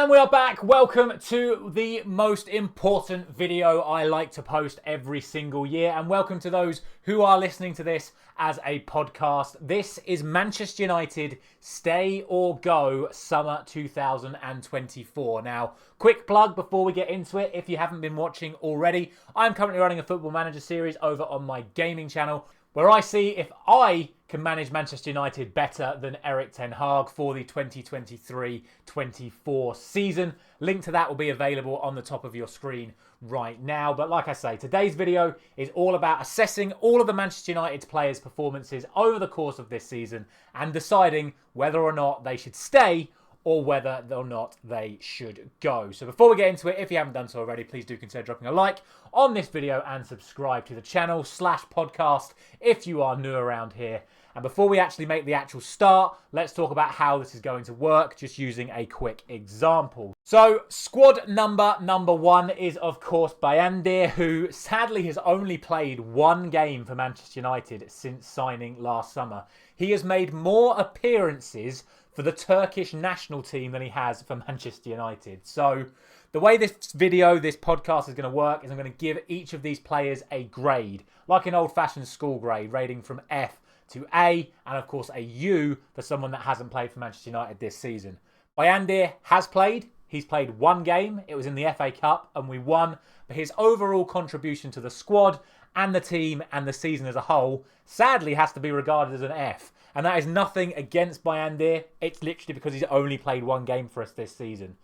And we are back. Welcome to the most important video I like to post every single year. And welcome to those who are listening to this as a podcast. This is Manchester United Stay or Go Summer 2024. Now, quick plug before we get into it. If you haven't been watching already, I'm currently running a Football Manager series over on my gaming channel, where I see if I can manage Manchester United better than Erik ten Hag for the 2023-24 season. Link to that will be available on the top of your screen right now. But like I say, today's video is all about assessing all of the Manchester United players' performances over the course of this season and deciding whether or not they should stay or whether or not they should go. So before we get into it, if you haven't done so already, please do consider dropping a like on this video and subscribe to the channel /podcast if you are new around here. And before we actually make the actual start, let's talk about how this is going to work, just using a quick example. So squad number one is, of course, Bayindir, who sadly has only played one game for Manchester United since signing last summer. He has made more appearances for the Turkish national team than he has for Manchester United. So the way this podcast is going to work is I'm going to give each of these players a grade, like an old-fashioned school grade, rating from F to A, and of course a U for someone that hasn't played for Manchester United this season. Bayindir has played. He's played one game. It was in the FA Cup and we won. But his overall contribution to the squad and the team and the season as a whole sadly has to be regarded as an F. And that is nothing against Bayindir. It's literally because he's only played one game for us this season.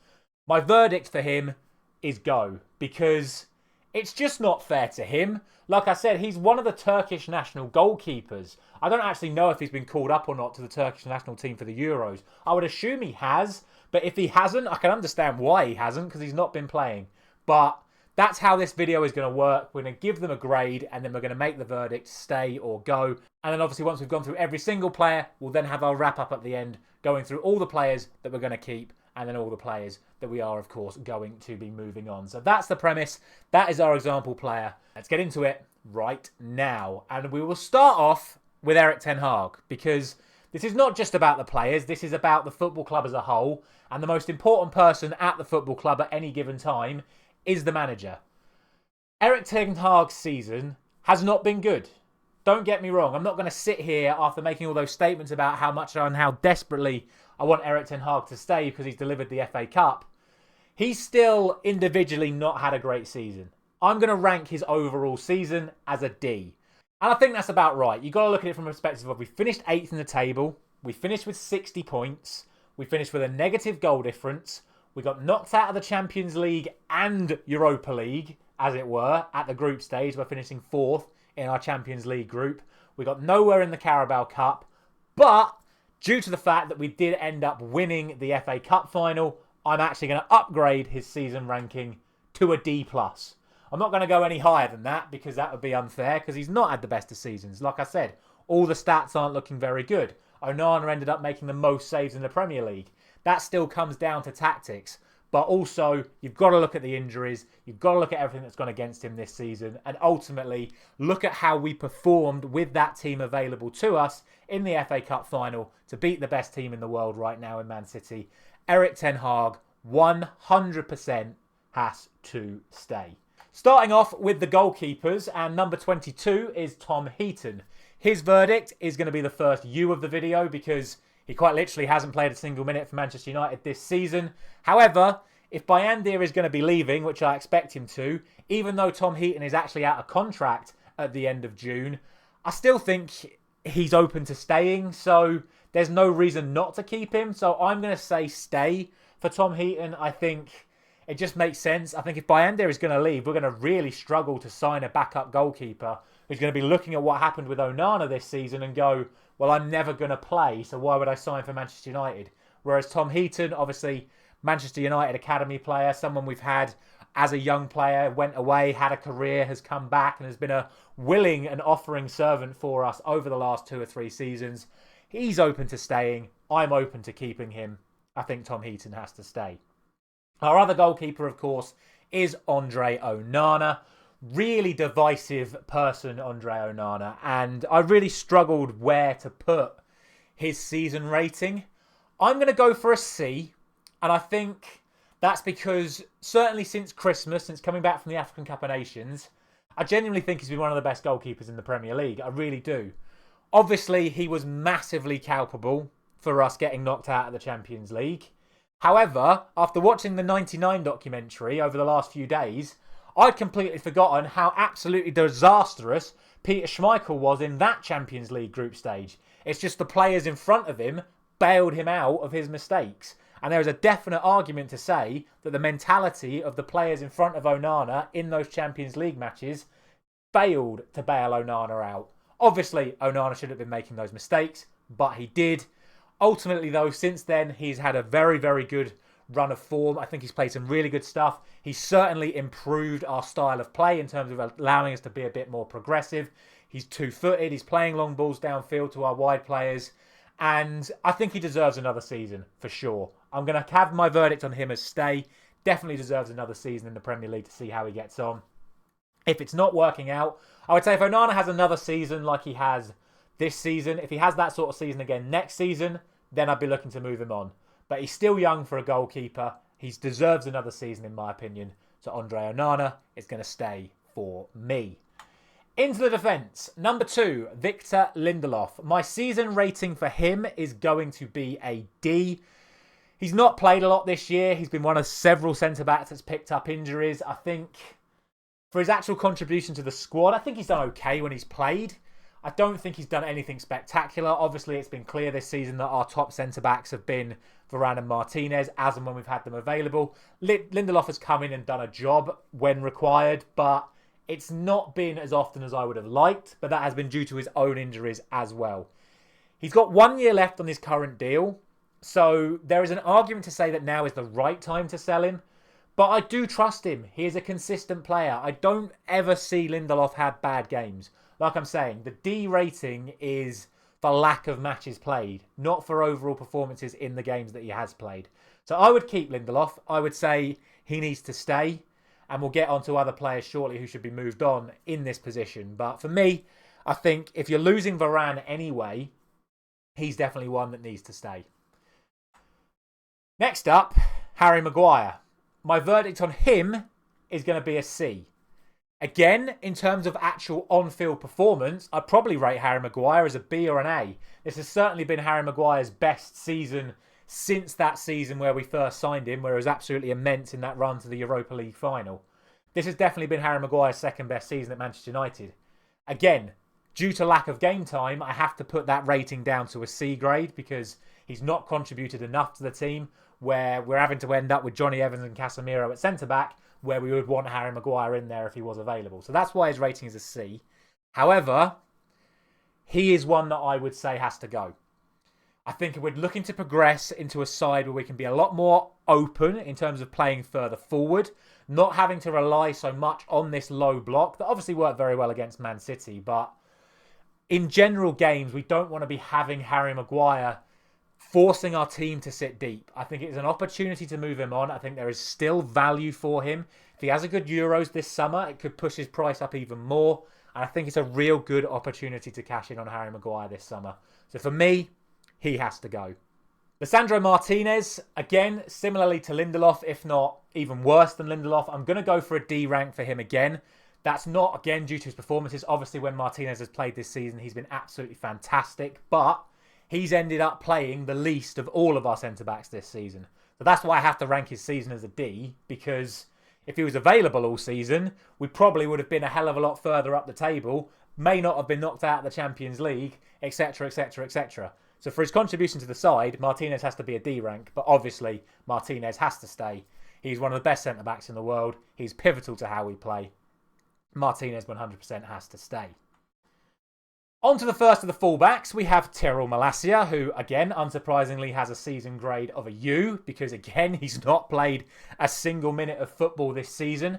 My verdict for him is go, because it's just not fair to him. Like I said, he's one of the Turkish national goalkeepers. I don't actually know if he's been called up or not to the Turkish national team for the Euros. I would assume he has, but if he hasn't, I can understand why he hasn't, because he's not been playing. But that's how this video is going to work. We're going to give them a grade, and then we're going to make the verdict stay or go. And then obviously once we've gone through every single player, we'll then have our wrap up at the end, going through all the players that we're going to keep, and then all the players that we are, of course, going to be moving on. So that's the premise. That is our example player. Let's get into it right now. And we will start off with Erik ten Hag, because this is not just about the players. This is about the football club as a whole. And the most important person at the football club at any given time is the manager. Erik ten Hag's season has not been good. Don't get me wrong. I'm not going to sit here after making all those statements about how much and how desperately I want Erik ten Hag to stay because he's delivered the FA Cup. He's still individually not had a great season. I'm going to rank his overall season as a D. And I think that's about right. You've got to look at it from a perspective of we finished 8th in the table. We finished with 60 points. We finished with a negative goal difference. We got knocked out of the Champions League and Europa League, as it were, at the group stage. We're finishing 4th in our Champions League group. We got nowhere in the Carabao Cup. But due to the fact that we did end up winning the FA Cup final, I'm actually going to upgrade his season ranking to a D+. I'm not going to go any higher than that because that would be unfair, because he's not had the best of seasons. Like I said, all the stats aren't looking very good. Onana ended up making the most saves in the Premier League. That still comes down to tactics. But also, you've got to look at the injuries. You've got to look at everything that's gone against him this season. And ultimately, look at how we performed with that team available to us in the FA Cup final to beat the best team in the world right now in Man City. Erik ten Hag, 100% has to stay. Starting off with the goalkeepers, and number 22 is Tom Heaton. His verdict is going to be the first U of the video because he quite literally hasn't played a single minute for Manchester United this season. However, if Bayindir is going to be leaving, which I expect him to, even though Tom Heaton is actually out of contract at the end of June, I still think he's open to staying. So there's no reason not to keep him. So I'm going to say stay for Tom Heaton. I think it just makes sense. I think if Bayindir is going to leave, we're going to really struggle to sign a backup goalkeeper who's going to be looking at what happened with Onana this season and go, well, I'm never going to play, so why would I sign for Manchester United? Whereas Tom Heaton, obviously, Manchester United academy player, someone we've had as a young player, went away, had a career, has come back and has been a willing and offering servant for us over the last 2 or 3 seasons. He's open to staying. I'm open to keeping him. I think Tom Heaton has to stay. Our other goalkeeper, of course, is Andre Onana. Really divisive person, Andre Onana. And I really struggled where to put his season rating. I'm going to go for a C. And I think That's because certainly since Christmas, since coming back from the African Cup of Nations, I genuinely think he's been one of the best goalkeepers in the Premier League. I really do. Obviously, he was massively culpable for us getting knocked out of the Champions League. However, after watching the 99 documentary over the last few days, I'd completely forgotten how absolutely disastrous Peter Schmeichel was in that Champions League group stage. It's just the players in front of him bailed him out of his mistakes. And there is a definite argument to say that the mentality of the players in front of Onana in those Champions League matches failed to bail Onana out. Obviously, Onana shouldn't have been making those mistakes, but he did. Ultimately, though, since then, he's had a very, very good run of form. I think he's played some really good stuff. He's certainly improved our style of play in terms of allowing us to be a bit more progressive. He's two-footed. He's playing long balls downfield to our wide players. And I think he deserves another season, for sure. I'm going to have my verdict on him as stay. Definitely deserves another season in the Premier League to see how he gets on. If it's not working out, I would say if Onana has another season like he has this season, if he has that sort of season again next season, then I'd be looking to move him on. But he's still young for a goalkeeper. He deserves another season, in my opinion. So Andre Onana is going to stay for me. Into the defence. Number 2, Victor Lindelof. My season rating for him is going to be a D. He's not played a lot this year. He's been one of several centre-backs that's picked up injuries. I think for his actual contribution to the squad, I think he's done okay when he's played. I don't think he's done anything spectacular. Obviously, it's been clear this season that our top centre-backs have been Varane and Martinez, as and when we've had them available. Lindelof has come in and done a job when required, but it's not been as often as I would have liked, but that has been due to his own injuries as well. He's got 1 year left on his current deal, so there is an argument to say that now is the right time to sell him, but I do trust him. He is a consistent player. I don't ever see Lindelof have bad games. Like I'm saying, the D rating is for lack of matches played, not for overall performances in the games that he has played. So I would keep Lindelof. I would say he needs to stay, and we'll get on to other players shortly who should be moved on in this position. But for me, I think if you're losing Varane anyway, he's definitely one that needs to stay. Next up, Harry Maguire. My verdict on him is going to be a C. Again, in terms of actual on-field performance, I'd probably rate Harry Maguire as a B or an A. This has certainly been Harry Maguire's best season since that season where we first signed him, where it was absolutely immense in that run to the Europa League final. This has definitely been Harry Maguire's second best season at Manchester United. Again, due to lack of game time, I have to put that rating down to a C grade because he's not contributed enough to the team, where we're having to end up with Johnny Evans and Casemiro at centre-back, where we would want Harry Maguire in there if he was available. So that's why his rating is a C. However, he is one that I would say has to go. I think we're looking to progress into a side where we can be a lot more open in terms of playing further forward, not having to rely so much on this low block that obviously worked very well against Man City. But in general games, we don't want to be having Harry Maguire forcing our team to sit deep. I think it's an opportunity to move him on. I think there is still value for him. If he has a good Euros this summer, it could push his price up even more. And I think it's a real good opportunity to cash in on Harry Maguire this summer. So for me, he has to go. Lisandro Martinez, again, similarly to Lindelof, if not even worse than Lindelof, I'm going to go for a D rank for him again. That's not, again, due to his performances. Obviously, when Martinez has played this season, he's been absolutely fantastic. But he's ended up playing the least of all of our centre-backs this season. So that's why I have to rank his season as a D, because if he was available all season, we probably would have been a hell of a lot further up the table, may not have been knocked out of the Champions League, etc, etc, etc. So for his contribution to the side, Martinez has to be a D rank, but obviously Martinez has to stay. He's one of the best centre-backs in the world. He's pivotal to how we play. Martinez 100% has to stay. On to the first of the fullbacks, we have Tyrell Malacia, who, again, unsurprisingly has a season grade of a U, because, again, he's not played a single minute of football this season.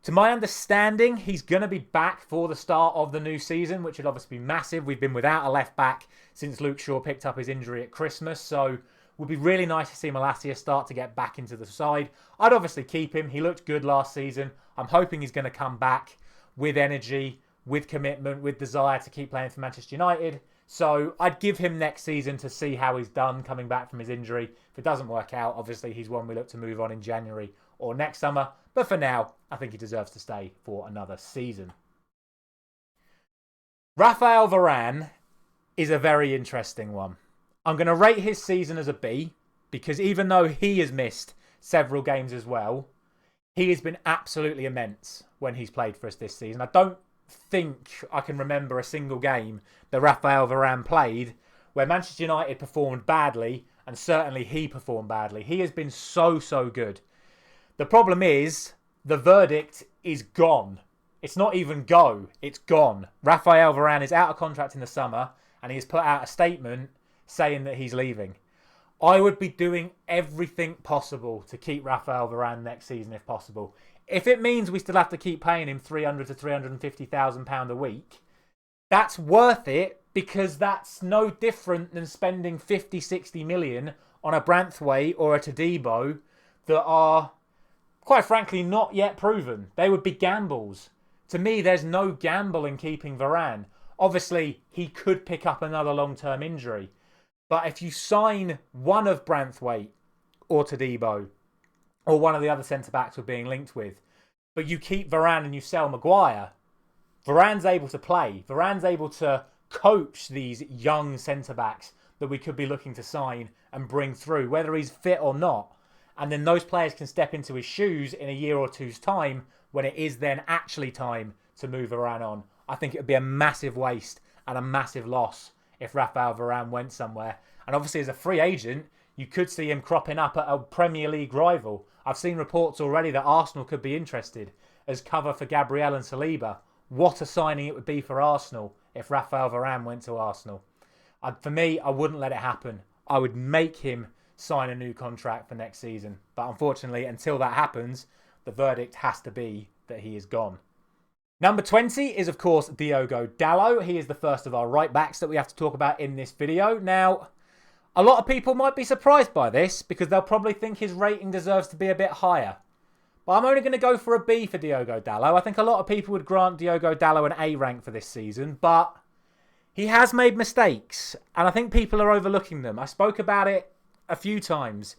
To my understanding, he's going to be back for the start of the new season, which would obviously be massive. We've been without a left-back since Luke Shaw picked up his injury at Christmas, so it would be really nice to see Malacia start to get back into the side. I'd obviously keep him. He looked good last season. I'm hoping he's going to come back with energy, with commitment, with desire to keep playing for Manchester United. So I'd give him next season to see how he's done coming back from his injury. If it doesn't work out, obviously he's one we look to move on in January or next summer. But for now, I think he deserves to stay for another season. Raphael Varane is a very interesting one. I'm going to rate his season as a B because even though he has missed several games as well, he has been absolutely immense when he's played for us this season. I don't think I can remember a single game that Raphael Varane played where Manchester United performed badly, and certainly he performed badly. He has been so good. The problem is the verdict is gone. It's not even go, it's gone. Raphael Varane is out of contract in the summer and he has put out a statement saying that he's leaving. I would be doing everything possible to keep Raphael Varane next season if possible. If it means we still have to keep paying him £300,000 to £350,000 a week, that's worth it because that's no different than spending 50-60 million on a Branthwaite or a Todibo that are, quite frankly, not yet proven. They would be gambles. To me, there's no gamble in keeping Varane. Obviously, he could pick up another long-term injury. But if you sign one of Branthwaite or Todibo or one of the other centre-backs we're being linked with, but you keep Varane and you sell Maguire, Varane's able to play. Varane's able to coach these young centre-backs that we could be looking to sign and bring through, whether he's fit or not. And then those players can step into his shoes in a year or two's time when it is then actually time to move Varane on. I think it would be a massive waste and a massive loss if Raphael Varane went somewhere. And obviously as a free agent, you could see him cropping up at a Premier League rival. I've seen reports already that Arsenal could be interested as cover for Gabriel and Saliba. What a signing it would be for Arsenal if Raphael Varane went to Arsenal. For me, I wouldn't let it happen. I would make him sign a new contract for next season. But unfortunately, until that happens, the verdict has to be that he is gone. Number 20 is, of course, Diogo Dalot. He is the first of our right-backs that we have to talk about in this video. Now, a lot of people might be surprised by this because they'll probably think his rating deserves to be a bit higher. But I'm only going to go for a B for Diogo Dalot. I think a lot of people would grant Diogo Dalot an A rank for this season, but he has made mistakes, and I think people are overlooking them. I spoke about it a few times.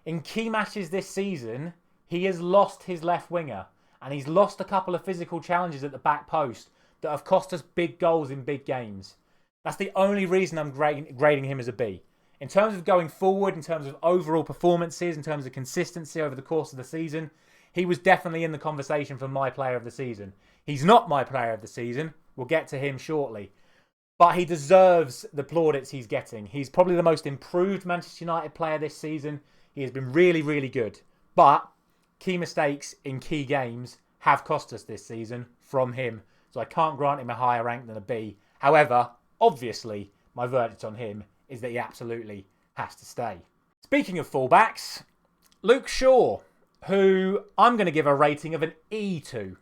In key matches this season, he has lost his left winger, and he's lost a couple of physical challenges at the back post that have cost us big goals in big games. That's the only reason I'm grading him as a B. In terms of going forward, in terms of overall performances, in terms of consistency over the course of the season, he was definitely in the conversation for my player of the season. He's not my player of the season. We'll get to him shortly. But he deserves the plaudits he's getting. He's probably the most improved Manchester United player this season. He has been really good. But key mistakes in key games have cost us this season from him. So I can't grant him a higher rank than a B. However, obviously, my verdict on him is that he absolutely has to stay. Speaking of fullbacks, Luke Shaw, who I'm going to give a rating of an E to.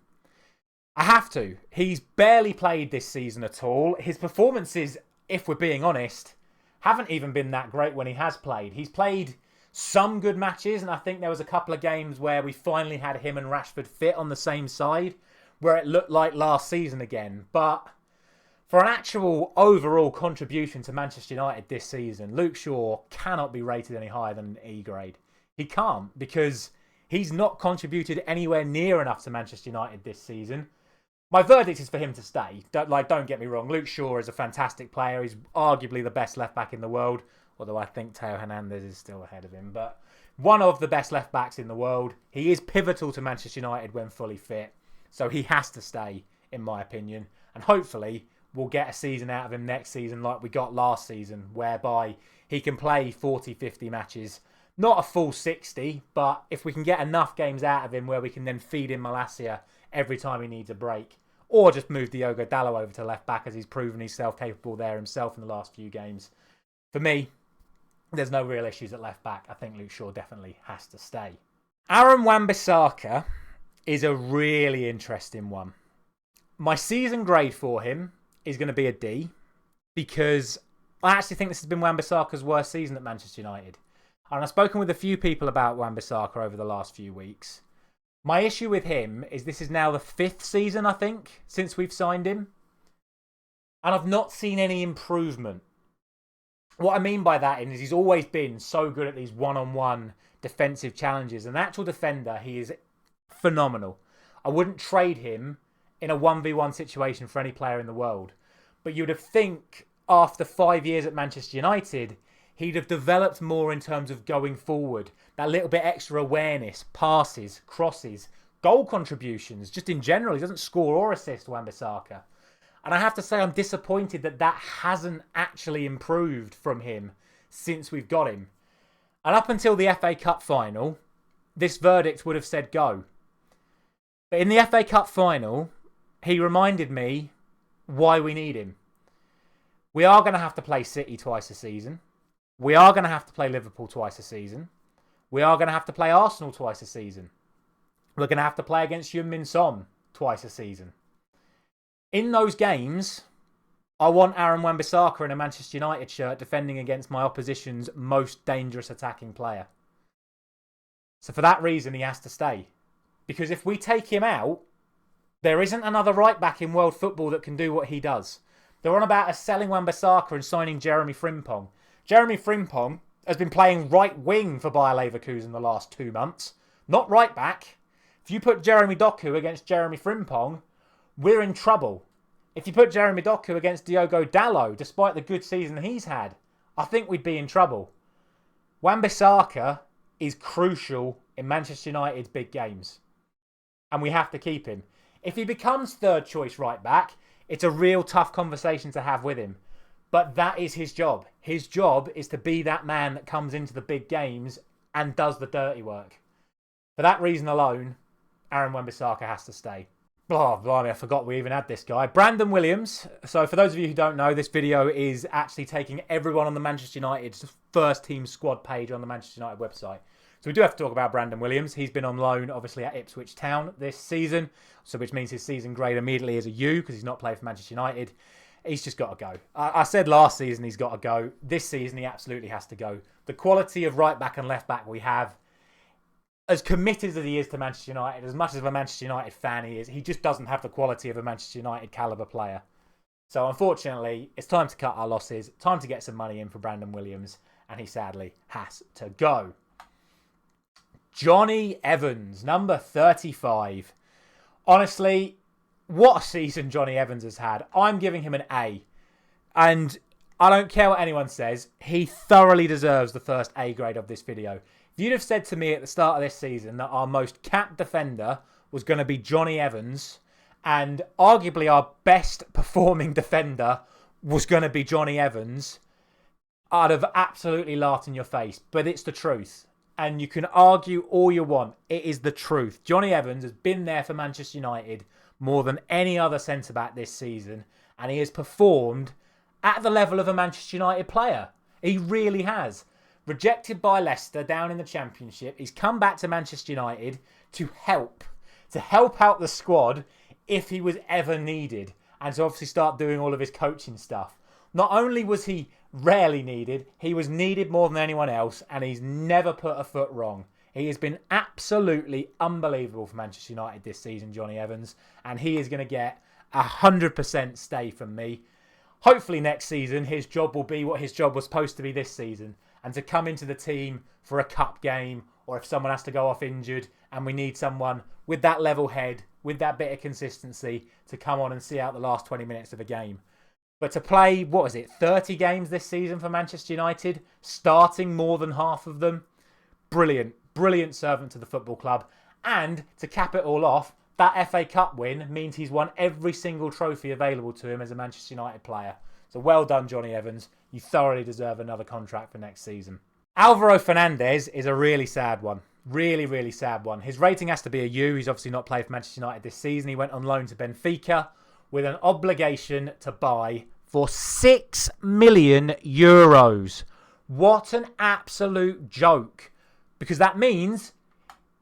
I have to. He's barely played this season at all. His performances, if we're being honest, haven't even been that great when he has played. He's played some good matches, and I think there was a couple of games where we finally had him and Rashford fit on the same side, where it looked like last season again. But for an actual overall contribution to Manchester United this season, Luke Shaw cannot be rated any higher than an E grade. He can't, because he's not contributed anywhere near enough to Manchester United this season. My verdict is for him to stay. Don't get me wrong. Luke Shaw is a fantastic player. He's arguably the best left-back in the world, although I think A.Fernandez is still ahead of him. But one of the best left-backs in the world. He is pivotal to Manchester United when fully fit. So he has to stay, in my opinion. And hopefully, we'll get a season out of him next season like we got last season, whereby he can play 40, 50 matches. Not a full 60, but if we can get enough games out of him where we can then feed in Malacia every time he needs a break, or just move Diogo Dalot over to left back as he's proven he's self-capable there himself in the last few games. For me, there's no real issues at left back. I think Luke Shaw definitely has to stay. Aaron Wan-Bissaka is a really interesting one. My season grade for him is going to be a D, because I actually think this has been Wan-Bissaka's worst season at Manchester United. And I've spoken with a few people about Wan-Bissaka over the last few weeks. My issue with him is this is now the 5th season, I think, since we've signed him. And I've not seen any improvement. What I mean by that is he's always been so good at these one-on-one defensive challenges. An actual defender, he is phenomenal. I wouldn't trade him in a 1v1 situation for any player in the world. But you'd have think after 5 years at Manchester United, he'd have developed more in terms of going forward. That little bit extra awareness, passes, crosses, goal contributions, just in general. He doesn't score or assist, Wan-Bissaka. And I have to say I'm disappointed that that hasn't actually improved from him since we've got him. And up until the FA Cup final, this verdict would have said go. But in the FA Cup final, he reminded me why we need him. We are going to have to play City twice a season. We are going to have to play Liverpool twice a season. We are going to have to play Arsenal twice a season. We're going to have to play against Heung-min Son twice a season. In those games, I want Aaron Wan-Bissaka in a Manchester United shirt defending against my opposition's most dangerous attacking player. So for that reason, he has to stay. Because if we take him out, there isn't another right-back in world football that can do what he does. They're on about us selling Wan-Bissaka and signing Jeremy Frimpong. Jeremy Frimpong has been playing right wing for Bayer Leverkusen the last 2 months. Not right-back. If you put Jeremy Doku against Jeremy Frimpong, we're in trouble. If you put Jeremy Doku against Diogo Dalot, despite the good season he's had, I think we'd be in trouble. Wan-Bissaka is crucial in Manchester United's big games. And we have to keep him. If he becomes third choice right back, it's a real tough conversation to have with him. But that is his job. His job is to be that man that comes into the big games and does the dirty work. For that reason alone, Aaron Wan-Bissaka has to stay. Oh, blimey, I forgot we even had this guy. Brandon Williams. So for those of you who don't know, this video is actually taking everyone on the Manchester United's first team squad page on the Manchester United website. So we do have to talk about Brandon Williams. He's been on loan, obviously, at Ipswich Town this season, so which means his season grade immediately is a U because he's not played for Manchester United. He's just got to go. I said last season he's got to go. This season he absolutely has to go. The quality of right back and left back we have, as committed as he is to Manchester United, as much as a Manchester United fan he is, he just doesn't have the quality of a Manchester United calibre player. So unfortunately, it's time to cut our losses, time to get some money in for Brandon Williams, and he sadly has to go. Johnny Evans, number 35. Honestly, what a season Johnny Evans has had. I'm giving him an A. And I don't care what anyone says, he thoroughly deserves the first A grade of this video. If you'd have said to me at the start of this season that our most capped defender was going to be Johnny Evans, and arguably our best performing defender was going to be Johnny Evans, I'd have absolutely laughed in your face. But it's the truth. And you can argue all you want. It is the truth. Johnny Evans has been there for Manchester United more than any other centre-back this season. And he has performed at the level of a Manchester United player. He really has. Rejected by Leicester down in the Championship. He's come back to Manchester United to help out the squad if he was ever needed. And to obviously start doing all of his coaching stuff. Not only was he rarely needed, he was needed more than anyone else, and he's never put a foot wrong. He has been absolutely unbelievable for Manchester United this season, Johnny Evans, and he is going to get 100% stay from me. Hopefully next season his job will be what his job was supposed to be this season, and to come into the team for a cup game, or if someone has to go off injured and we need someone with that level head, with that bit of consistency to come on and see out the last 20 minutes of a game. But to play, 30 games this season for Manchester United, starting more than half of them, brilliant, brilliant servant to the football club. And to cap it all off, that FA Cup win means he's won every single trophy available to him as a Manchester United player. So well done, Johnny Evans. You thoroughly deserve another contract for next season. A.Fernandez is a really sad one. Really, really sad one. His rating has to be a U. He's obviously not played for Manchester United this season. He went on loan to Benfica with an obligation to buy for €6 million. What an absolute joke. Because that means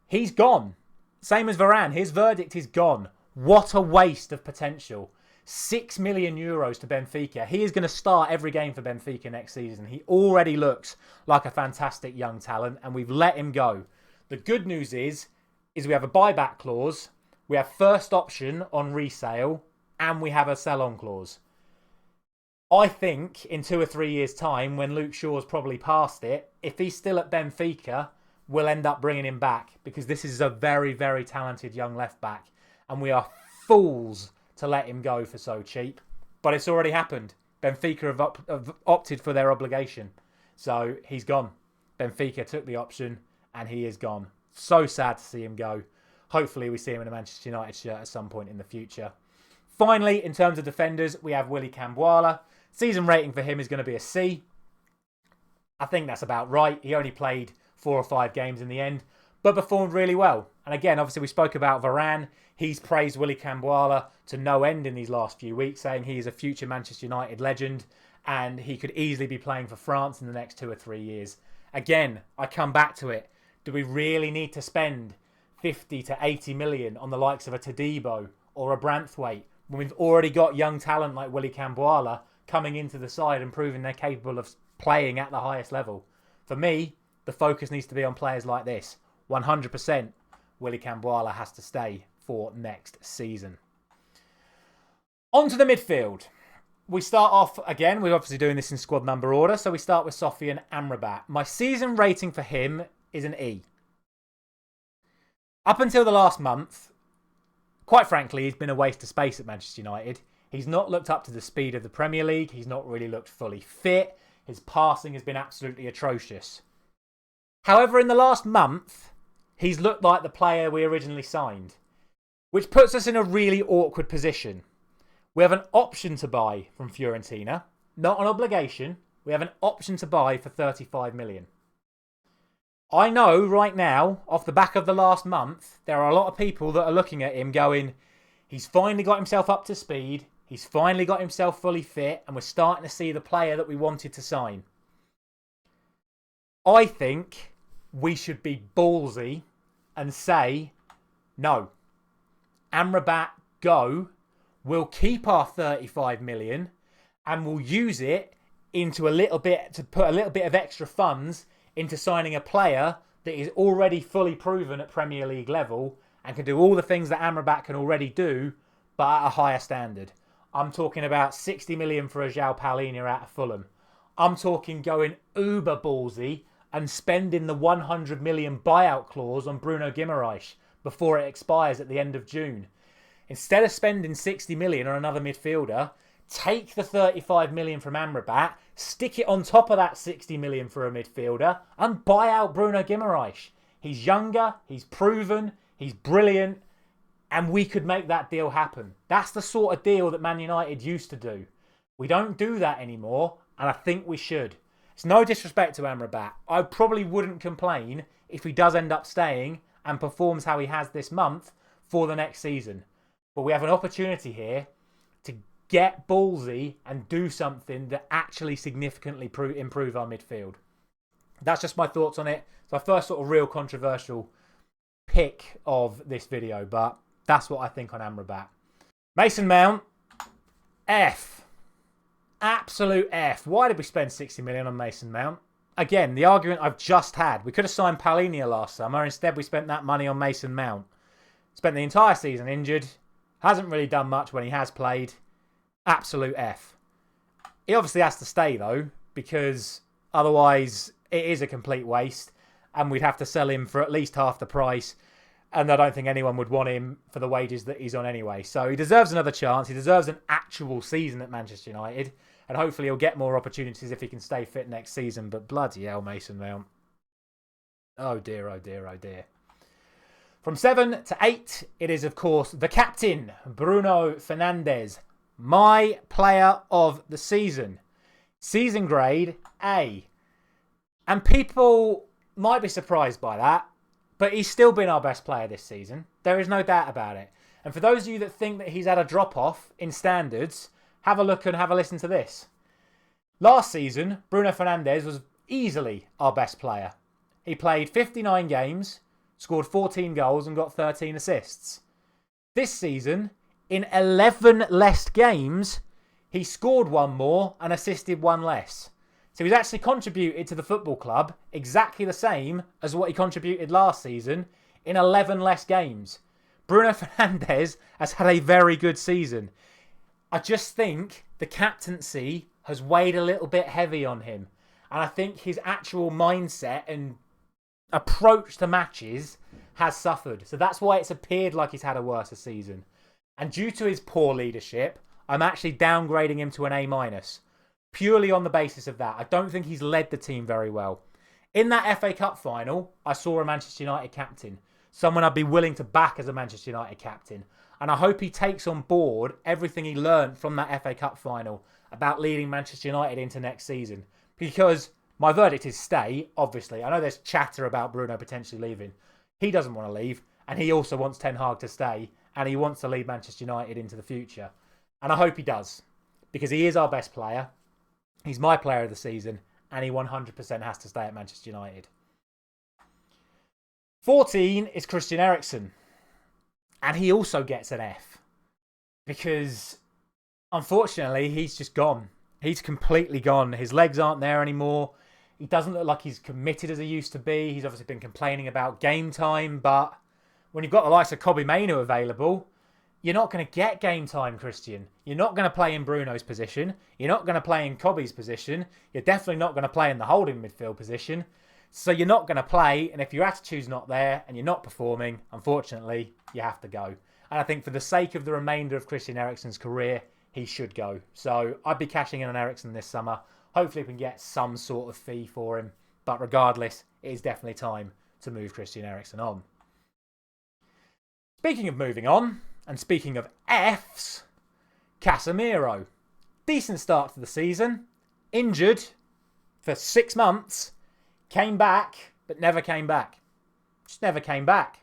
he's gone. Same as Varane. His verdict is gone. What a waste of potential. €6 million to Benfica. He is going to start every game for Benfica next season. He already looks like a fantastic young talent, and we've let him go. The good news is we have a buyback clause, we have first option on resale, and we have a sell-on clause. I think in 2 or 3 years' time, when Luke Shaw's probably past it, if he's still at Benfica, we'll end up bringing him back because this is a very, very talented young left back. And we are fools to let him go for so cheap. But it's already happened. Benfica have opted for their obligation. So he's gone. Benfica took the option and he is gone. So sad to see him go. Hopefully we see him in a Manchester United shirt at some point in the future. Finally, in terms of defenders, we have Willy Kambwala. Season rating for him is going to be a C. I think that's about right. He only played 4 or 5 games in the end, but performed really well. And again, obviously we spoke about Varane. He's praised Willy Kambwala to no end in these last few weeks, saying he is a future Manchester United legend and he could easily be playing for France in the next 2 or 3 years. Again, I come back to it. Do we really need to spend 50 to 80 million on the likes of a Todibo or a Branthwaite when we've already got young talent like Willy Kambwala coming into the side and proving they're capable of playing at the highest level? For me, the focus needs to be on players like this. 100% Willy Kambwala has to stay for next season. On to the midfield. We start off, again, we're obviously doing this in squad number order, so we start with Sofian Amrabat. My season rating for him is an E. Up until the last month, quite frankly, he's been a waste of space at Manchester United. He's not looked up to the speed of the Premier League. He's not really looked fully fit. His passing has been absolutely atrocious. However, in the last month, he's looked like the player we originally signed, which puts us in a really awkward position. We have an option to buy from Fiorentina, not an obligation. We have an option to buy for 35 million. I know right now, off the back of the last month, there are a lot of people that are looking at him going, he's finally got himself up to speed, he's finally got himself fully fit, and we're starting to see the player that we wanted to sign. I think we should be ballsy and say, no. Amrabat, go. We'll keep our 35 million and we'll use it into to put a little bit of extra funds into signing a player that is already fully proven at Premier League level and can do all the things that Amrabat can already do, but at a higher standard. I'm talking about 60 million for a João Palhinha out of Fulham. I'm talking going uber ballsy and spending the 100 million buyout clause on Bruno Guimaraes before it expires at the end of June. Instead of spending 60 million on another midfielder, take the 35 million from Amrabat, stick it on top of that 60 million for a midfielder, and buy out Bruno Guimaraes. He's younger, he's proven, he's brilliant, and we could make that deal happen. That's the sort of deal that Man United used to do. We don't do that anymore, and I think we should. It's no disrespect to Amrabat. I probably wouldn't complain if he does end up staying and performs how he has this month for the next season. But we have an opportunity here to get ballsy and do something that actually significantly improve our midfield. That's just my thoughts on it. It's my first sort of real controversial pick of this video, but that's what I think on Amrabat. Mason Mount, F. Absolute F. Why did we spend 60 million on Mason Mount? Again, the argument I've just had. We could have signed Palhinha last summer. Instead, we spent that money on Mason Mount. Spent the entire season injured. Hasn't really done much when he has played. Absolute F. He obviously has to stay, though, because otherwise it is a complete waste and we'd have to sell him for at least half the price, and I don't think anyone would want him for the wages that he's on anyway. So he deserves another chance. He deserves an actual season at Manchester United, and hopefully he'll get more opportunities if he can stay fit next season. But bloody hell, Mason Mount. Oh dear, oh dear, oh dear. From 7 to 8, it is, of course, the captain, Bruno Fernandes. My player of the season. Season grade, A. And people might be surprised by that, but he's still been our best player this season. There is no doubt about it. And for those of you that think that he's had a drop-off in standards, have a look and have a listen to this. Last season, Bruno Fernandes was easily our best player. He played 59 games, scored 14 goals and got 13 assists. This season, in 11 less games, he scored 1 more and assisted 1 less. So he's actually contributed to the football club exactly the same as what he contributed last season in 11 less games. Bruno Fernandes has had a very good season. I just think the captaincy has weighed a little bit heavy on him. And I think his actual mindset and approach to matches has suffered. So that's why it's appeared like he's had a worse season. And due to his poor leadership, I'm actually downgrading him to an A-, purely on the basis of that. I don't think he's led the team very well. In that FA Cup final, I saw a Manchester United captain, someone I'd be willing to back as a Manchester United captain. And I hope he takes on board everything he learned from that FA Cup final about leading Manchester United into next season. Because my verdict is stay, obviously. I know there's chatter about Bruno potentially leaving. He doesn't want to leave, and he also wants Ten Hag to stay, and he wants to lead Manchester United into the future. And I hope he does, because he is our best player. He's my player of the season, and he 100% has to stay at Manchester United. 14 is Christian Eriksen. And he also gets an F. Because, unfortunately, he's just gone. He's completely gone. His legs aren't there anymore. He doesn't look like he's committed as he used to be. He's obviously been complaining about game time. But when you've got the likes of Mainoo available, you're not going to get game time, Christian. You're not going to play in Bruno's position. You're not going to play in Kobe's position. You're definitely not going to play in the holding midfield position. So you're not going to play, and if your attitude's not there and you're not performing, unfortunately, you have to go. And I think for the sake of the remainder of Christian Eriksen's career, he should go. So I'd be cashing in on Eriksen this summer. Hopefully we can get some sort of fee for him. But regardless, it is definitely time to move Christian Eriksen on. Speaking of moving on, and speaking of Fs, Casemiro. Decent start to the season. Injured for 6 months. Came back, but never came back. Just never came back.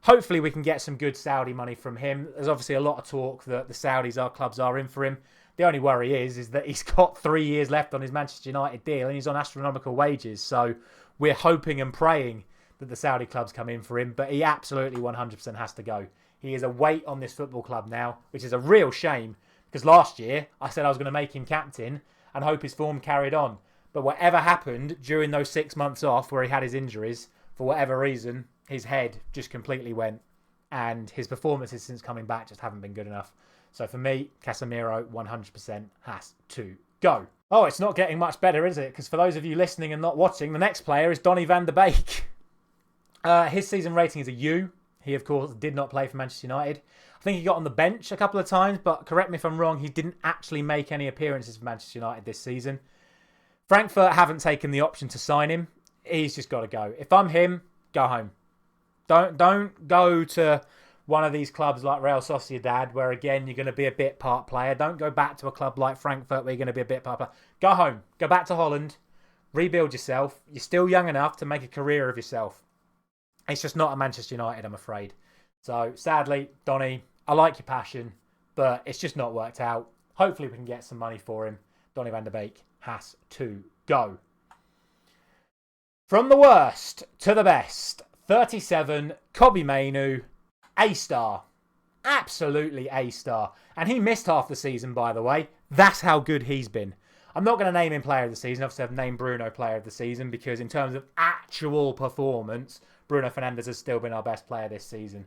Hopefully we can get some good Saudi money from him. There's obviously a lot of talk that the Saudis, our clubs, are in for him. The only worry is that he's got 3 years left on his Manchester United deal and he's on astronomical wages. So we're hoping and praying that the Saudi clubs come in for him. But he absolutely 100% has to go. He is a weight on this football club now, which is a real shame. Because last year, I said I was going to make him captain and hope his form carried on. But whatever happened during those 6 months off where he had his injuries, for whatever reason, his head just completely went. And his performances since coming back just haven't been good enough. So for me, Casemiro 100% has to go. Oh, it's not getting much better, is it? Because for those of you listening and not watching, the next player is Donny van de Beek. His season rating is a U. He, of course, did not play for Manchester United. I think he got on the bench a couple of times, but correct me if I'm wrong, he didn't actually make any appearances for Manchester United this season. Frankfurt haven't taken the option to sign him. He's just got to go. If I'm him, go home. Don't go to one of these clubs like Real Sociedad where, again, you're going to be a bit part player. Don't go back to a club like Frankfurt where you're going to be a bit part player. Go home. Go back to Holland. Rebuild yourself. You're still young enough to make a career of yourself. It's just not a Manchester United, I'm afraid. So, sadly, Donny, I like your passion, but it's just not worked out. Hopefully we can get some money for him. Donny van de Beek has to go. From the worst to the best, 37, Mainoo, A-star. Absolutely A-star. And he missed half the season, by the way. That's how good he's been. I'm not going to name him player of the season. Obviously, I've named Bruno player of the season because in terms of actual performance, Bruno Fernandez has still been our best player this season.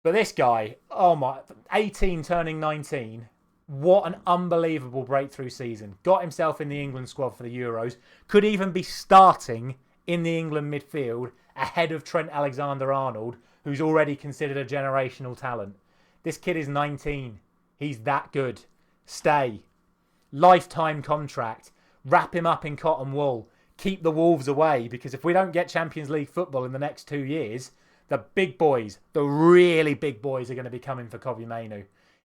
But this guy, oh my, 18 turning 19. What an unbelievable breakthrough season. Got himself in the England squad for the Euros. Could even be starting in the England midfield ahead of Trent Alexander-Arnold, who's already considered a generational talent. This kid is 19. He's that good. Stay. Lifetime contract. Wrap him up in cotton wool. Keep the Wolves away, because if we don't get Champions League football in the next 2 years, the big boys, the really big boys, are going to be coming for Mainoo.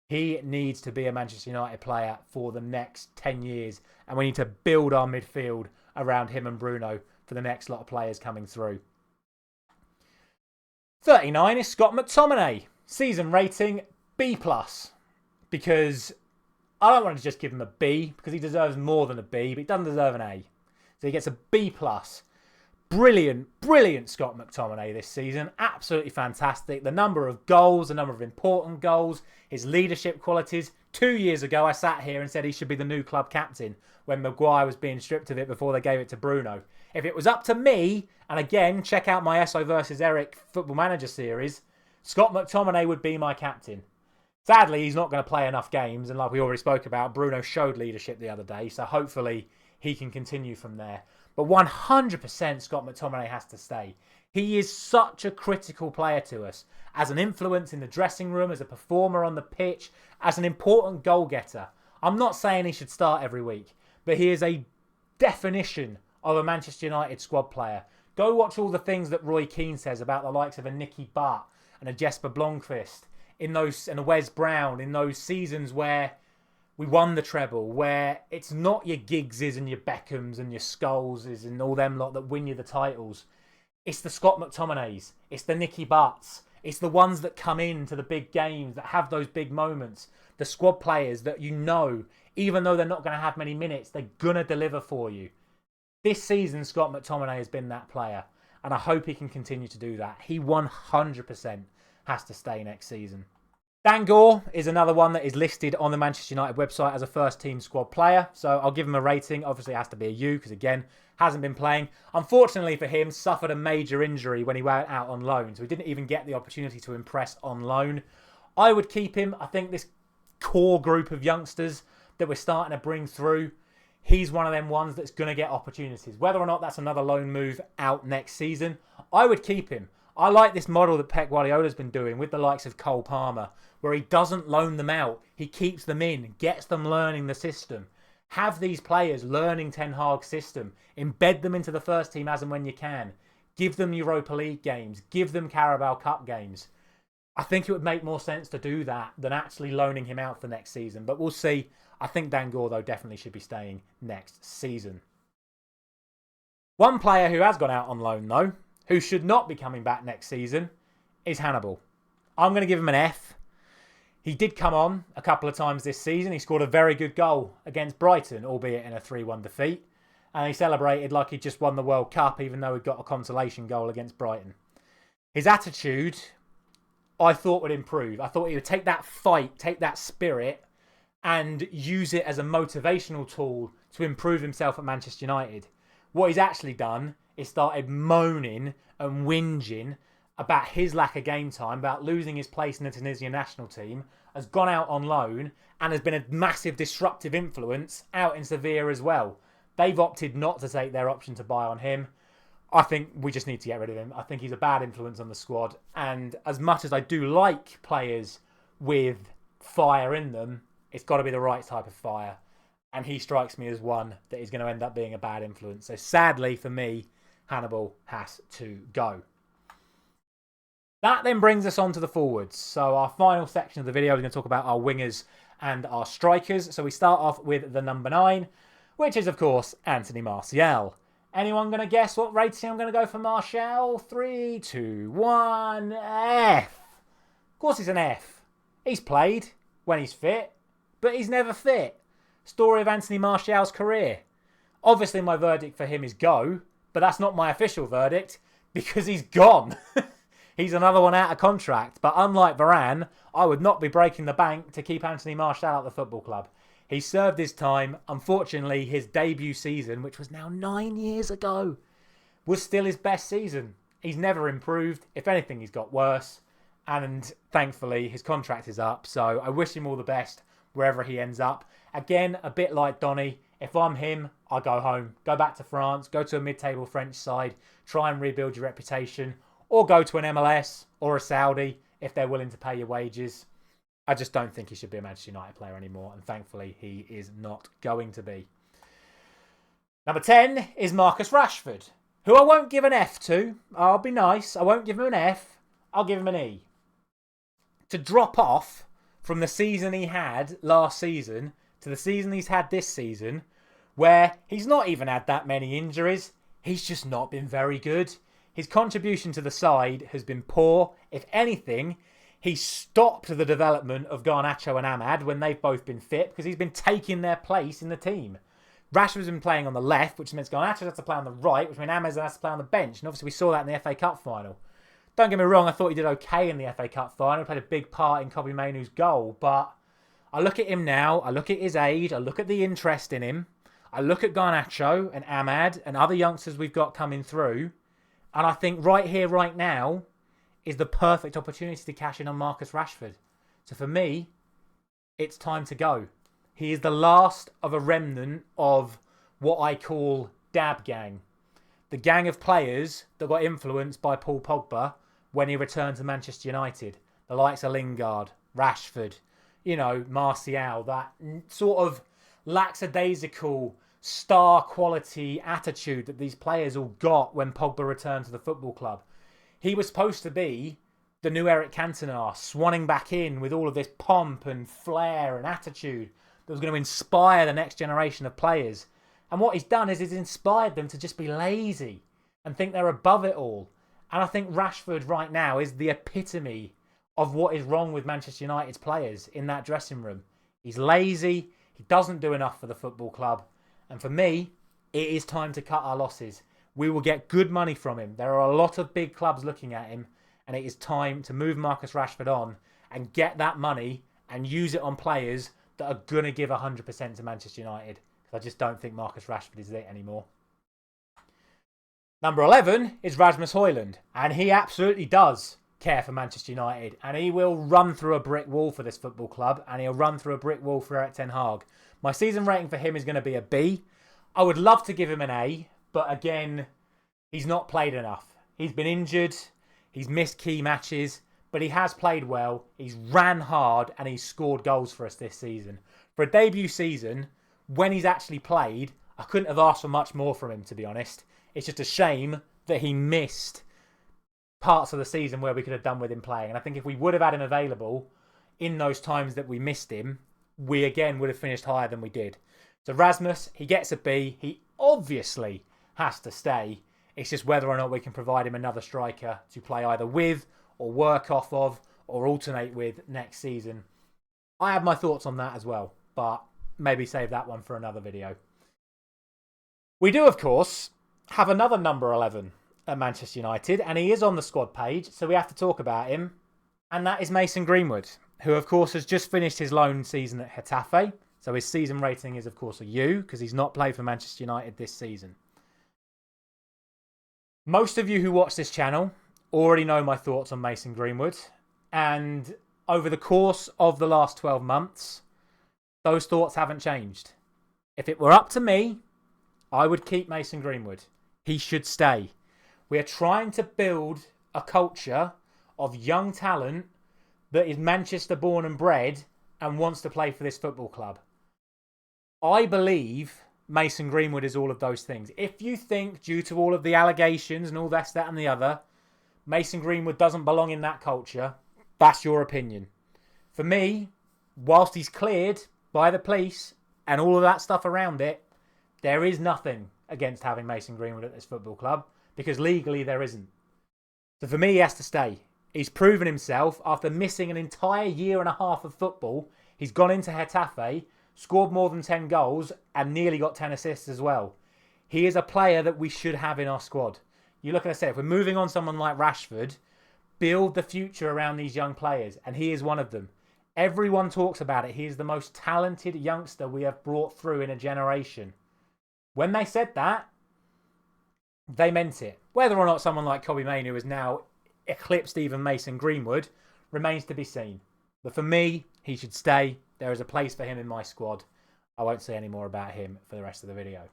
He needs to be a Manchester United player for the next 10 years. And we need to build our midfield around him and Bruno for the next lot of players coming through. 39 is Scott McTominay. Season rating B+. Because I don't want to just give him a B, because he deserves more than a B, but he doesn't deserve an A. So he gets a B+. Brilliant Scott McTominay this season. Absolutely fantastic. The number of goals, the number of important goals, his leadership qualities. 2 years ago, I sat here and said he should be the new club captain when Maguire was being stripped of it before they gave it to Bruno. If it was up to me, and again, check out my Esso versus Eric Football Manager series, Scott McTominay would be my captain. Sadly, he's not going to play enough games, and like we already spoke about, Bruno showed leadership the other day, so hopefully he can continue from there. But 100% Scott McTominay has to stay. He is such a critical player to us, as an influence in the dressing room, as a performer on the pitch, as an important goal-getter. I'm not saying he should start every week, but he is a definition of a Manchester United squad player. Go watch all the things that Roy Keane says about the likes of a Nicky Butt and a Jesper Blomqvist and a Wes Brown in those seasons where we won the treble, where it's not your Giggses and your Beckhams and your Scholeses and all them lot that win you the titles. It's the Scott McTominays. It's the Nicky Butts. It's the ones that come into the big games, that have those big moments. The squad players that you know, even though they're not going to have many minutes, they're going to deliver for you. This season, Scott McTominay has been that player, and I hope he can continue to do that. He 100% has to stay next season. Dan Gore is another one that is listed on the Manchester United website as a first-team squad player, so I'll give him a rating. Obviously, it has to be a U because, again, hasn't been playing. Unfortunately for him, suffered a major injury when he went out on loan, so he didn't even get the opportunity to impress on loan. I would keep him. I think this core group of youngsters that we're starting to bring through, he's one of them ones that's going to get opportunities. Whether or not that's another loan move out next season, I would keep him. I like this model that Pep Guardiola's been doing with the likes of Cole Palmer, where he doesn't loan them out. He keeps them in, gets them learning the system. Have these players learning Ten Hag's system. Embed them into the first team as and when you can. Give them Europa League games. Give them Carabao Cup games. I think it would make more sense to do that than actually loaning him out for next season. But we'll see. I think Dan Gore, though, definitely should be staying next season. One player who has gone out on loan, though, who should not be coming back next season, is Hannibal. I'm going to give him an F. He did come on a couple of times this season. He scored a very good goal against Brighton, albeit in a 3-1 defeat. And he celebrated like he just won the World Cup, even though he got a consolation goal against Brighton. His attitude, I thought, would improve. I thought he would take that fight, take that spirit, and use it as a motivational tool to improve himself at Manchester United. What he's actually done is started moaning and whinging about his lack of game time, about losing his place in the Tunisian national team, has gone out on loan and has been a massive disruptive influence out in Sevilla as well. They've opted not to take their option to buy on him. I think we just need to get rid of him. I think he's a bad influence on the squad. And as much as I do like players with fire in them, it's got to be the right type of fire. And he strikes me as one that is going to end up being a bad influence. So sadly for me, Hannibal has to go. That then brings us on to the forwards. So our final section of the video is going to talk about our wingers and our strikers. So we start off with the number 9, which is, of course, Anthony Martial. Anyone going to guess what rating I'm going to go for Martial? 3, 2, 1, F. Of course it's an F. He's played when he's fit, but he's never fit. Story of Anthony Martial's career. Obviously my verdict for him is go, but that's not my official verdict because he's gone. He's another one out of contract. But unlike Varane, I would not be breaking the bank to keep Anthony Martial at the football club. He served his time. Unfortunately, his debut season, which was now 9 years ago, was still his best season. He's never improved. If anything, he's got worse. And thankfully, his contract is up. So I wish him all the best wherever he ends up. Again, a bit like Donny. If I'm him, I'll go home. Go back to France. Go to a mid-table French side. Try and rebuild your reputation. Or go to an MLS or a Saudi if they're willing to pay your wages. I just don't think he should be a Manchester United player anymore. And thankfully, he is not going to be. Number 10 is Marcus Rashford, who I won't give an F to. I'll be nice. I won't give him an F. I'll give him an E. To drop off from the season he had last season to the season he's had this season, where he's not even had that many injuries. He's just not been very good. His contribution to the side has been poor. If anything, he stopped the development of Garnacho and Ahmad when they've both been fit because he's been taking their place in the team. Rashford's been playing on the left, which means Garnacho has to play on the right, which means Ahmad has to play on the bench. And obviously we saw that in the FA Cup final. Don't get me wrong, I thought he did okay in the FA Cup final. He played a big part in Kobbie Mainoo's goal. But I look at him now, I look at his age, I look at the interest in him. I look at Garnacho and Ahmad and other youngsters we've got coming through. And I think right here, right now, is the perfect opportunity to cash in on Marcus Rashford. So for me, it's time to go. He is the last of a remnant of what I call Dab Gang. The gang of players that got influenced by Paul Pogba when he returned to Manchester United. The likes of Lingard, Rashford, Martial, that sort of lackadaisical, star quality attitude that these players all got when Pogba returned to the football club. He was supposed to be the new Eric Cantona, swanning back in with all of this pomp and flair and attitude that was going to inspire the next generation of players. And what he's done is he's inspired them to just be lazy and think they're above it all. And I think Rashford right now is the epitome of what is wrong with Manchester United's players in that dressing room. He's lazy. He doesn't do enough for the football club. And for me, it is time to cut our losses. We will get good money from him. There are a lot of big clubs looking at him. And it is time to move Marcus Rashford on and get that money and use it on players that are going to give 100% to Manchester United. Because I just don't think Marcus Rashford is it anymore. Number 11 is Rasmus Hojlund. And he absolutely does care for Manchester United. And he will run through a brick wall for this football club. And he'll run through a brick wall for Erik ten Hag. My season rating for him is going to be a B. I would love to give him an A. But again, he's not played enough. He's been injured. He's missed key matches. But he has played well. He's ran hard. And he's scored goals for us this season. For a debut season, when he's actually played, I couldn't have asked for much more from him, to be honest. It's just a shame that he missed parts of the season where we could have done with him playing. And I think if we would have had him available in those times that we missed him, we again would have finished higher than we did. So Rasmus, he gets a B. He obviously has to stay. It's just whether or not we can provide him another striker to play either with or work off of or alternate with next season. I have my thoughts on that as well, but maybe save that one for another video. We do, of course, have another number 11 at Manchester United, and he is on the squad page, so we have to talk about him, and that is Mason Greenwood, who, of course, has just finished his loan season at Getafe, so his season rating is, of course, a U, because he's not played for Manchester United this season. Most of you who watch this channel already know my thoughts on Mason Greenwood, and over the course of the last 12 months, those thoughts haven't changed. If it were up to me, I would keep Mason Greenwood. He should stay. We are trying to build a culture of young talent that is Manchester born and bred and wants to play for this football club. I believe Mason Greenwood is all of those things. If you think, due to all of the allegations and all this, that and the other, Mason Greenwood doesn't belong in that culture, that's your opinion. For me, whilst he's cleared by the police and all of that stuff around it, there is nothing against having Mason Greenwood at this football club because legally there isn't. So for me, he has to stay. He's proven himself after missing an entire year and a half of football. He's gone into Getafe, scored more than 10 goals and nearly got 10 assists as well. He is a player that we should have in our squad. You look at us, if we're moving on someone like Rashford, build the future around these young players, and he is one of them. Everyone talks about it. He is the most talented youngster we have brought through in a generation. When they said that, they meant it. Whether or not someone like Mainoo has now eclipsed even Mason Greenwood remains to be seen. But for me, he should stay. There is a place for him in my squad. I won't say any more about him for the rest of the video.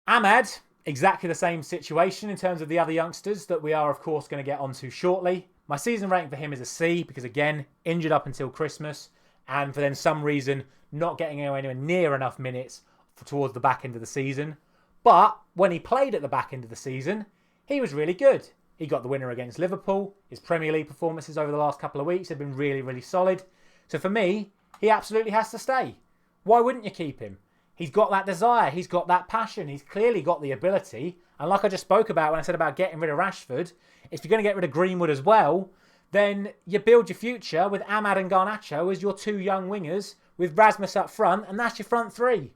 Ahmad, exactly the same situation in terms of the other youngsters that we are, of course, going to get onto shortly. My season rating for him is a C because, again, injured up until Christmas and for then some reason not getting anywhere near enough minutes towards the back end of the season. But when he played at the back end of the season, he was really good. He got the winner against Liverpool. His Premier League performances over the last couple of weeks have been really, really solid. So for me, he absolutely has to stay. Why wouldn't you keep him? He's got that desire. He's got that passion. He's clearly got the ability. And like I just spoke about when I said about getting rid of Rashford, if you're going to get rid of Greenwood as well, then you build your future with Ahmad and Garnacho as your two young wingers with Rasmus up front, and that's your front three.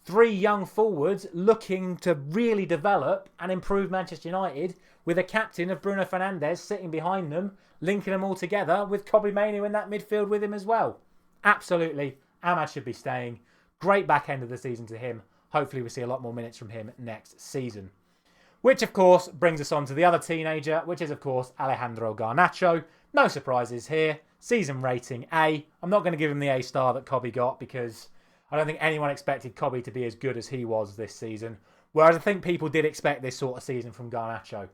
Three young forwards looking to really develop and improve Manchester United with a captain of Bruno Fernandes sitting behind them, linking them all together with Mainoo in that midfield with him as well. Absolutely, Ahmad should be staying. Great back end of the season to him. Hopefully we see a lot more minutes from him next season. Which, of course, brings us on to the other teenager, which is, of course, Alejandro Garnacho. no surprises here. Season rating A. I'm not going to give him the A star that Cobby got because I don't think anyone expected Cobby to be as good as he was this season. Whereas I think people did expect this sort of season from Garnacho.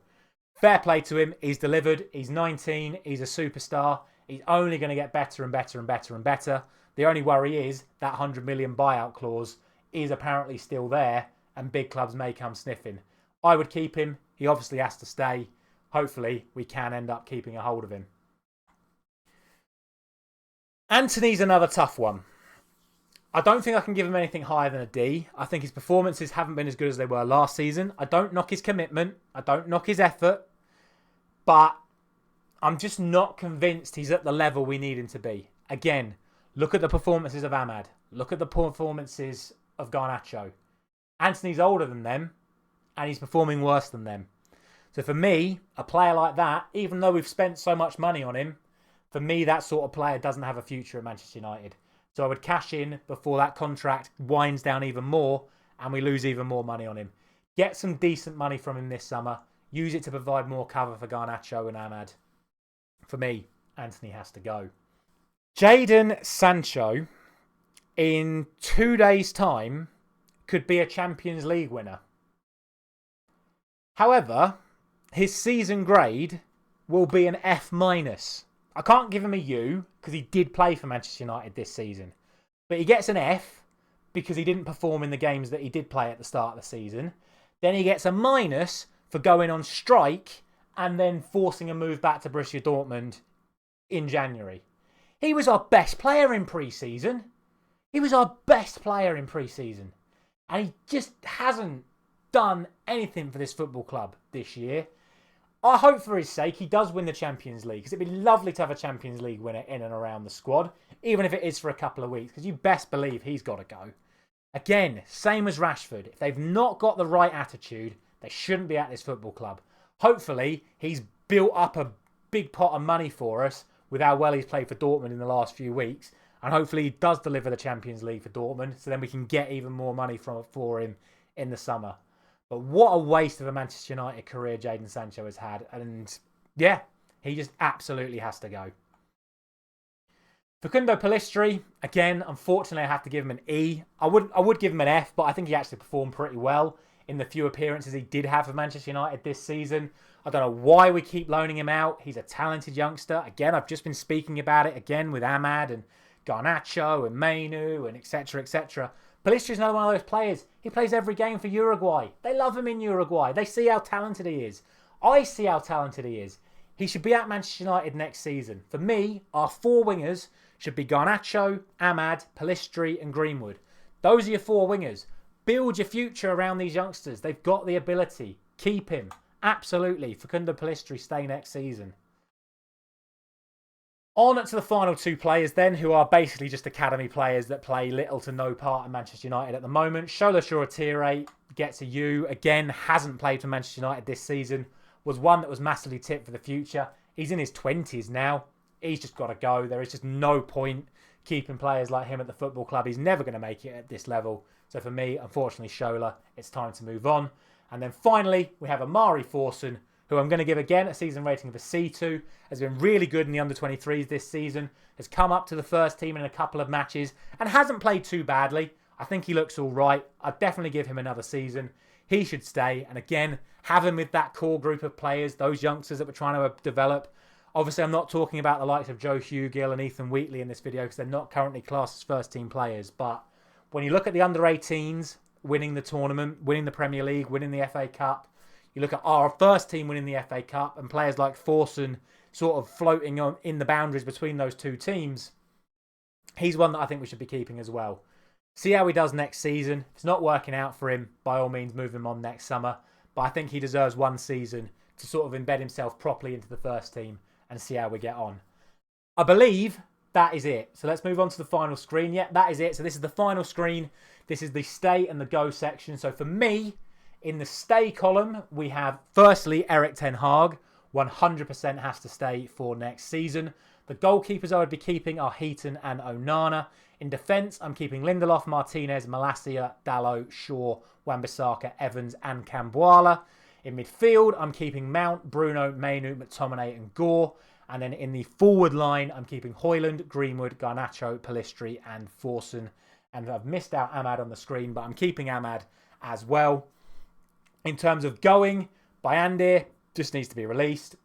Fair play to him. He's delivered. He's 19. He's a superstar. He's only going to get better and better and better and better. The only worry is that 100 million buyout clause is apparently still there and big clubs may come sniffing. I would keep him. He obviously has to stay. Hopefully we can end up keeping a hold of him. Antony's another tough one. I don't think I can give him anything higher than a D. I think his performances haven't been as good as they were last season. I don't knock his commitment. I don't knock his effort. But I'm just not convinced he's at the level we need him to be. Again, look at the performances of Ahmad. Look at the performances of Garnacho. Antony's older than them, and he's performing worse than them. So for me, a player like that, even though we've spent so much money on him, for me, that sort of player doesn't have a future at Manchester United. So I would cash in before that contract winds down even more and we lose even more money on him. Get some decent money from him this summer. Use it to provide more cover for Garnacho and Ahmad. For me, Antony has to go. Jadon Sancho, in 2 days' time, could be a Champions League winner. However, his season grade will be an F-. I can't give him a U because he did play for Manchester United this season. But he gets an F because he didn't perform in the games that he did play at the start of the season. Then he gets a minus for going on strike and then forcing a move back to Borussia Dortmund in January. He was our best player in pre-season. He was our best player in pre-season. And he just hasn't done anything for this football club this year. I hope for his sake he does win the Champions League because it'd be lovely to have a Champions League winner in and around the squad, even if it is for a couple of weeks, because you best believe he's got to go. Again, same as Rashford. If they've not got the right attitude, they shouldn't be at this football club. Hopefully, he's built up a big pot of money for us with how well he's played for Dortmund in the last few weeks, and hopefully he does deliver the Champions League for Dortmund, so then we can get even more money for him in the summer. But what a waste of a Manchester United career Jadon Sancho has had. And yeah, he just absolutely has to go. Facundo Pellistri, again, unfortunately I have to give him an E. I would give him an F, but I think he actually performed pretty well in the few appearances he did have for Manchester United this season. I don't know why we keep loaning him out. He's a talented youngster. Again, I've just been speaking about it again with Ahmad and Garnacho and Mainoo and etc, etc. Pellistri is another one of those players. He plays every game for Uruguay. They love him in Uruguay. They see how talented he is. I see how talented he is. He should be at Manchester United next season. For me, our four wingers should be Garnacho, Ahmad, Pellistri and Greenwood. Those are your four wingers. Build your future around these youngsters. They've got the ability. Keep him. Absolutely. Facundo Pellistri, stay next season. On to the final two players then, who are basically just academy players that play little to no part in Manchester United at the moment. Shoretire gets a U. Again, hasn't played for Manchester United this season. Was one that was massively tipped for the future. He's in his 20s now. He's just got to go. There is just no point keeping players like him at the football club. He's never going to make it at this level. So for me, unfortunately, Shola, it's time to move on. And then finally, we have Amari Forson, who I'm going to give again a season rating of a C2, has been really good in the under-23s this season, has come up to the first team in a couple of matches, and hasn't played too badly. I think he looks all right. I'd definitely give him another season. He should stay, and again, have him with that core group of players, those youngsters that we're trying to develop. Obviously, I'm not talking about the likes of Joe Hugill and Ethan Wheatley in this video because they're not currently classed as first-team players, but when you look at the under-18s winning the tournament, winning the Premier League, winning the FA Cup, you look at our first team winning the FA Cup and players like Forson sort of floating on in the boundaries between those two teams. He's one that I think we should be keeping as well. See how he does next season. If it's not working out for him, by all means move him on next summer. But I think he deserves one season to sort of embed himself properly into the first team and see how we get on. I believe that is it. So let's move on to the final screen. Yeah, that is it. So this is the final screen. This is the stay and the go section. So for me, in the stay column, we have, firstly, Erik ten Hag. 100% has to stay for next season. The goalkeepers I would be keeping are Heaton and Onana. In defence, I'm keeping Lindelof, Martinez, Malacia, Dalot, Shaw, Wan-Bissaka, Evans and Kambwala. In midfield, I'm keeping Mount, Bruno, Mainoo, McTominay and Gore. And then in the forward line, I'm keeping Hojlund, Greenwood, Garnacho, Pellistri, and Forson. And I've missed out Ahmad on the screen, but I'm keeping Ahmad as well. In terms of going, Bayindir just needs to be released.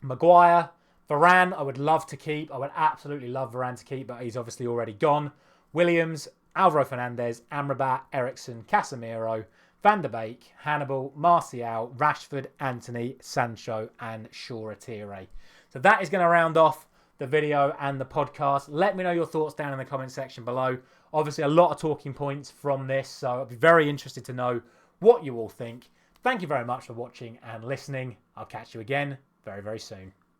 Maguire, Varane, I would love to keep. I would absolutely love Varane to keep, but he's obviously already gone. Williams, A.Fernandez, Amrabat, Eriksen, Casemiro, Van der Beek, Hannibal, Martial, Rashford, Antony, Sancho, and Shoretire. So that is going to round off the video and the podcast. Let me know your thoughts down in the comment section below. Obviously, a lot of talking points from this, so I'll be very interested to know what you all think. Thank you very much for watching and listening. I'll catch you again very, very soon.